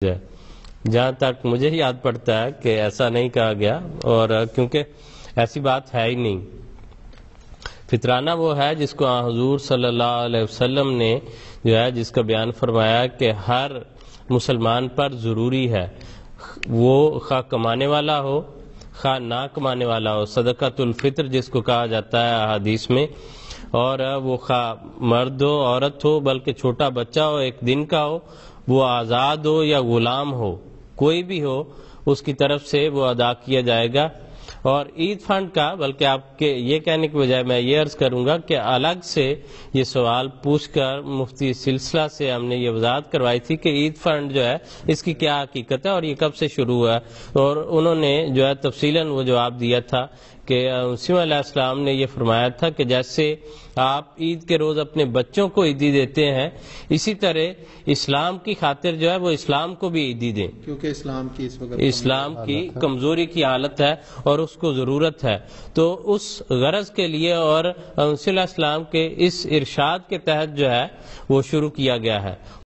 ہے۔ جہاں تک مجھے یاد پڑتا ہے کہ ایسا نہیں کہا گیا، اور کیونکہ ایسی بات ہے ہی نہیں۔ فطرانہ وہ ہے جس کو حضور صلی اللہ علیہ وسلم نے جو ہے جس کا بیان فرمایا کہ ہر مسلمان پر ضروری ہے، وہ خواہ کمانے والا ہو خواہ نہ کمانے والا ہو، صدقۃ الفطر جس کو کہا جاتا ہے احادیث میں، اور وہ خواہ مرد ہو عورت ہو، بلکہ چھوٹا بچہ ہو، ایک دن کا ہو، وہ آزاد ہو یا غلام ہو، کوئی بھی ہو، اس کی طرف سے وہ ادا کیا جائے گا۔ اور عید فنڈ کا، بلکہ آپ کے یہ کہنے کے بجائے میں یہ عرض کروں گا کہ الگ سے یہ سوال پوچھ کر مفتی سلسلہ سے ہم نے یہ وضاحت کروائی تھی کہ عید فنڈ جو ہے اس کی کیا حقیقت ہے اور یہ کب سے شروع ہوا ہے، اور انہوں نے جو ہے تفصیلاً وہ جواب دیا تھا کہ مسیح علیہ السلام نے یہ فرمایا تھا کہ جیسے آپ عید کے روز اپنے بچوں کو عیدی دیتے ہیں، اسی طرح اسلام کی خاطر جو ہے وہ اسلام کو بھی عیدی دیں، کیونکہ اسلام کی اس وقت اسلام کی کمزوری کی حالت ہے اور اس کو ضرورت ہے۔ تو اس غرض کے لیے اور مسیح علیہ السلام کے اس ارشاد کے تحت جو ہے وہ شروع کیا گیا ہے۔